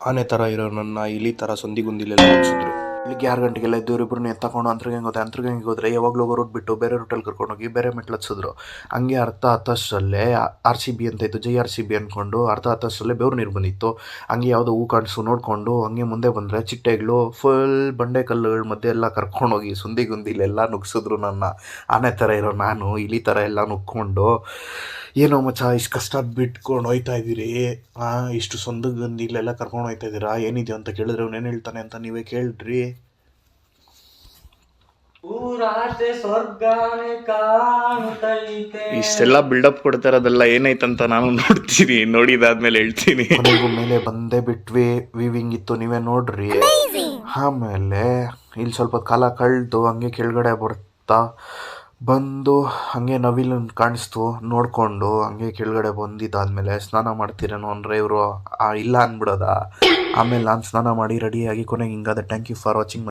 ಆನೆ ಥರ ಇರೋನನ್ನ ಇಲಿ ಥರ ಸಂದಿಗುಂದಿಲೆಲ್ಲ ಹಾಕ್ಸಿದ್ರು. ಬೆಳಿಗ್ಗೆ 6 ಗಂಟೆಗೆಲ್ಲ ಎದ್ದು ಇವರಿಬ್ಬರನ್ನ ಎತ್ತಕೊಂಡು ಅಂತರ್ಗಂಗೆ ಹೋದ್ರೆ ಯಾವಾಗಲೂ ಹೋಗೋ ರೂಟ್ ಬಿಟ್ಟು ಬೇರೆ ರೂಟಲ್ಲಿ ಕರ್ಕೊಂಡೋಗಿ ಬೇರೆ ಮೆಟ್ಲು ಹತ್ಸಿದ್ರು. ಹಂಗೆ ಅರ್ಧ ಹತ್ತಷ್ಟರಲ್ಲೇ RCB ಅಂತ ಇತ್ತು, JRCB ಅಂದ್ಕೊಂಡು ಅರ್ಧ ಹತ್ತಷ್ಟರಲ್ಲೇ ಬೆವ್ರು ನೀರು ಬಂದಿತ್ತು. ಹಂಗೆ ಯಾವುದೋ ಹೂ ಕಾಣಿಸು ನೋಡಿಕೊಂಡು ಹಂಗೆ ಮುಂದೆ ಬಂದರೆ ಚಿಟ್ಟೆಗಳು ಫುಲ್ ಬಂಡೆ ಕಲ್ಲುಗಳ ಮಧ್ಯೆ ಎಲ್ಲ ಕರ್ಕೊಂಡೋಗಿ ಸಂದಿಗುಂದಿಲೆಲ್ಲ ನುಗ್ಸಿದ್ರು ನನ್ನ. ಆನೆ ಥರ ಇರೋ ನಾನು ಇಲಿ ಥರ ಎಲ್ಲ ನುಗ್ಕೊಂಡು, ಏನೋ ಮಚ್ಚ ಇಷ್ಟು ಕಷ್ಟ ಬಿಟ್ಕೊಂಡು ಹೋಯ್ತಾ ಇದ್ದೀರಿ, ಇಷ್ಟು ಸಂದಿಗುಂದಿಲೆಲ್ಲ ಕರ್ಕೊಂಡು ಹೋಯ್ತಾ ಇದ್ದೀರಾ, ಏನಿದೆಯೋ ಅಂತ ಕೇಳಿದ್ರೆ ಅವನೇನು ಹೇಳ್ತಾನೆ ಅಂತ ನೀವೇ ಕೇಳ್ರಿ. ಇಷ್ಟೆಲ್ಲ ಬಿಲ್ಡಪ್ ಕೊಡ್ತಾ ಇರೋದೆಲ್ಲ ಏನೈತಂತ ನಾನು ನೋಡ್ತೀನಿ, ನೋಡಿದಾದ್ಮೇಲೆ ಹೇಳ್ತೀನಿ. ಕೊನೆಗೂ ಮೇಲೆ ಬಂದೇ ಬಿಟ್ವಿ, ವಿವಿಂಗ್ ಇತ್ತು ನೀವೇ ನೋಡ್ರಿ. ಆಮೇಲೆ ಇಲ್ಲಿ ಸ್ವಲ್ಪ ಕಾಲ ಕಳೆದು ಹಂಗೆ ಕೆಳಗಡೆ ಬರ್ತಾ ಬಂದು ಹಂಗೆ ನವಿಲು ಕಾಣಿಸ್ತು ನೋಡಿಕೊಂಡು ಹಂಗೆ ಕೆಳಗಡೆ ಬಂದಿದ್ದಾದ್ಮೇಲೆ ಸ್ನಾನ ಮಾಡ್ತೀರೇನೋ ಅಂದರೆ ಇವರು ಇಲ್ಲ ಅಂದ್ಬಿಡೋದ. ಆಮೇಲೆ ನಾನು ಸ್ನಾನ ಮಾಡಿ ರೆಡಿಯಾಗಿ ಕೊನೆಗೆ ಹಿಂಗಾದ. Thank you for watching.